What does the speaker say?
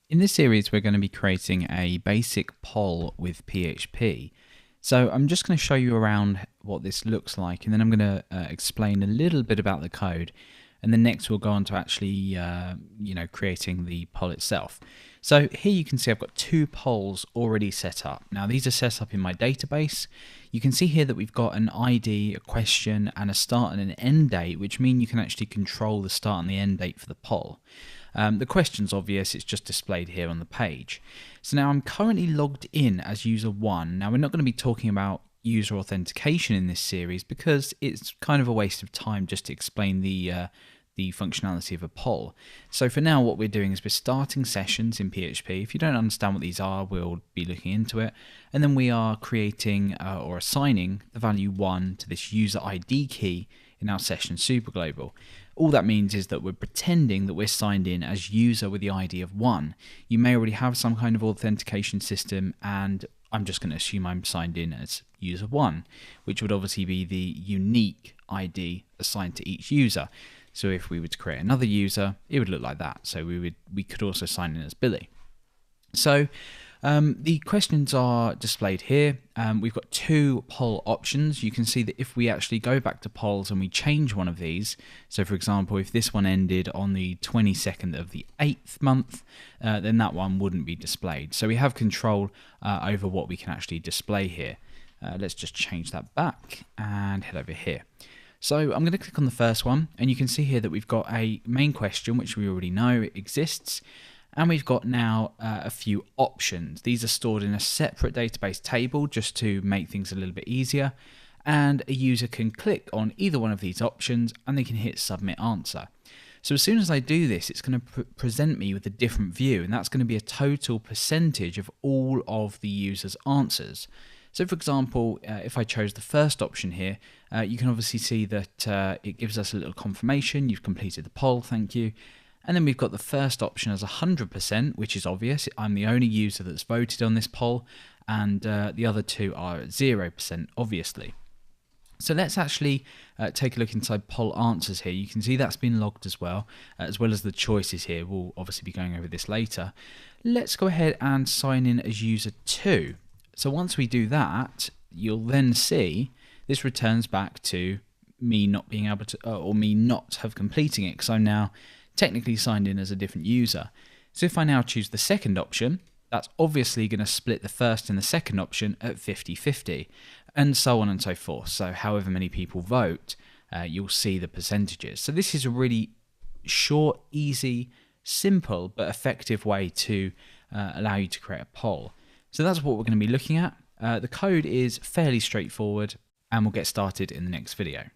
In this series, we're going to be creating a basic poll with PHP. So I'm just going to show you around what this looks like, and then I'm going to explain a little bit about the code. And then next we'll go on to actually, creating the poll itself. So here you can see I've got two polls already set up. Now these are set up in my database. You can see here that we've got an ID, a question, and a start and an end date, which mean you can actually control the start and the end date for the poll. The question's obvious, it's just displayed here on the page. So now I'm currently logged in as user 1. Now we're not going to be talking about user authentication in this series because it's kind of a waste of time just to explain the functionality of a poll. So for now what we're doing is we're starting sessions in PHP. If you don't understand what these are, we'll be looking into it. And then we are creating or assigning the value 1 to this user ID key in our session superglobal. All that means is that we're pretending that we're signed in as user with the ID of 1. You may already have some kind of authentication system, and I'm just going to assume I'm signed in as user 1, which would obviously be the unique ID assigned to each user. So if we were to create another user, it would look like that. So we could also sign in as Billy. So the questions are displayed here. We've got two poll options. You can see that if we actually go back to polls and we change one of these, so for example, if this one ended on the 22nd of the 8th month, then that one wouldn't be displayed. So we have control over what we can actually display here. Let's just change that back and head over here. So I'm going to click on the first one, and you can see here that we've got a main question, which we already know exists. And we've got now a few options. These are stored in a separate database table just to make things a little bit easier. And a user can click on either one of these options and they can hit submit answer. So as soon as I do this, it's going to present me with a different view, and that's going to be a total percentage of all of the user's answers. So for example, if I chose the first option here, you can obviously see that it gives us a little confirmation. You've completed the poll, thank you. And then we've got the first option as 100%, which is obvious. I'm the only user that's voted on this poll, and the other two are at 0%, obviously. So let's actually take a look inside poll answers here. You can see that's been logged as well as the choices here. We'll obviously be going over this later. Let's go ahead and sign in as user 2. So once we do that, you'll then see this returns back to me not being able to, or me not have completing it, because I'm now technically signed in as a different user. So if I now choose the second option, that's obviously going to split the first and the second option at 50-50, and so on and so forth. So however many people vote, you'll see the percentages. So this is a really short, easy, simple, but effective way to allow you to create a poll. So that's what we're going to be looking at. The code is fairly straightforward, and we'll get started in the next video.